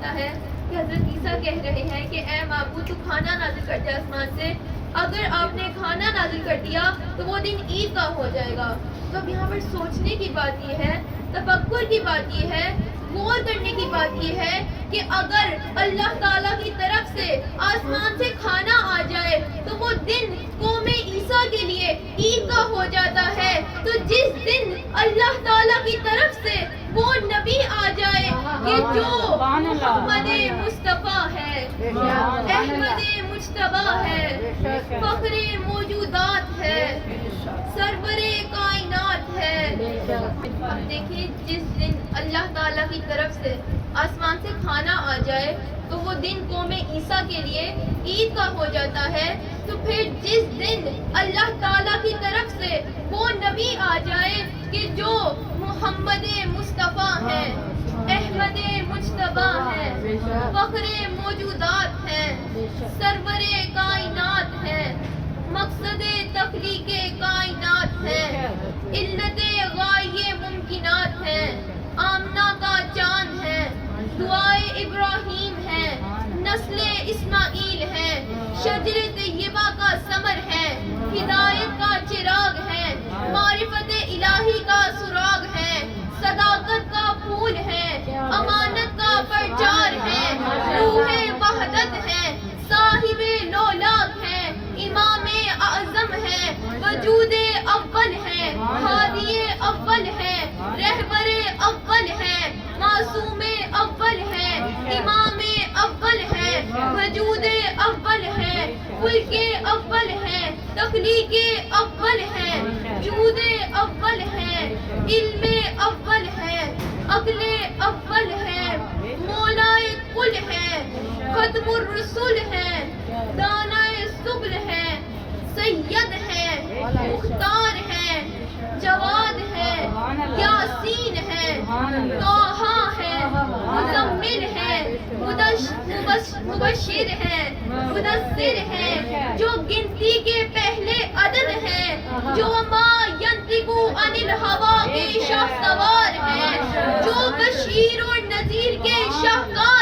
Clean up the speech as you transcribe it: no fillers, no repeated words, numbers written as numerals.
آتا ہے کہ حضرت عیسیٰ کہہ رہے ہیں کہ اے معبود تو کھانا نازل کر دے آسمان سے، اگر آپ نے کھانا نازل کر دیا تو وہ دن عید کا ہو جائے گا۔ تو اب یہاں پر سوچنے کی بات یہ ہے، تفکر کی بات یہ ہے، غور کرنے کی بات یہ ہے کہ اگر اللہ تعالیٰ کی طرف سے آسمان سے کھانا آ جائے تو وہ دن قوم عیسیٰ کے لیے عید کا ہو جاتا ہے، تو جس دن اللہ تعالیٰ کی طرف سے وہ نبی آ جائے کہ جو محمد مصطفیٰ ہے، احمد مجتبیٰ ہے، فخر موجودات ہے، سرور کائنات ہے، اب دیکھیں جس دن اللہ تعالیٰ کی طرف سے آسمان سے کھانا آ جائے تو وہ دن قوم عیسیٰ کے لیے عید کا ہو جاتا ہے، تو پھر جس دن اللہ تعالیٰ کی طرف سے وہ نبی آ جائے کہ جو محمد مصطفیٰ ہے، احمد مجتبیٰ ہے، فخر موجودات ہے، سرور کائنات ہے، مقصد تخلیق کائنات ہے، علت غائے ممکنات ہے، آمنہ کا چاند ہے، دعائے ابراہیم ہے، نسل اسماعیل ہے، شجر طیبہ کا ثمر ہے، ہدایت کا چراغ ہے، معرفت الہی کا سراغ ہے، صداقت کا پھول ہے، امانت کا پرچار ہے، روح وحدت ہے، صاحب لولاک ہے، امام اعظم ہے، وجود اول ہے، ہادی اول ہے، رہبر اول ہے، معصوم اول ہے، امام اول ہے، وجود اول ہے، ملک اول ہے، تخلیق اول ہے، جود اول ہے، علم اول ہے، عقل اول ہے، مولائے کل ہے، ختم الرسل ہے، دانائے سبل ہے، سید ہے، مختار ہے، جواد ہے، یاسین ہے، طٰہٰ ہے، مزمل ہے، مبشر ہے، مدثر ہے، جو گنتی کے پہلے عدد ہے، جو ما ینطق عن الہویٰ کے شاہ سوار ہے، جو بشیر اور نذیر کے شاہکار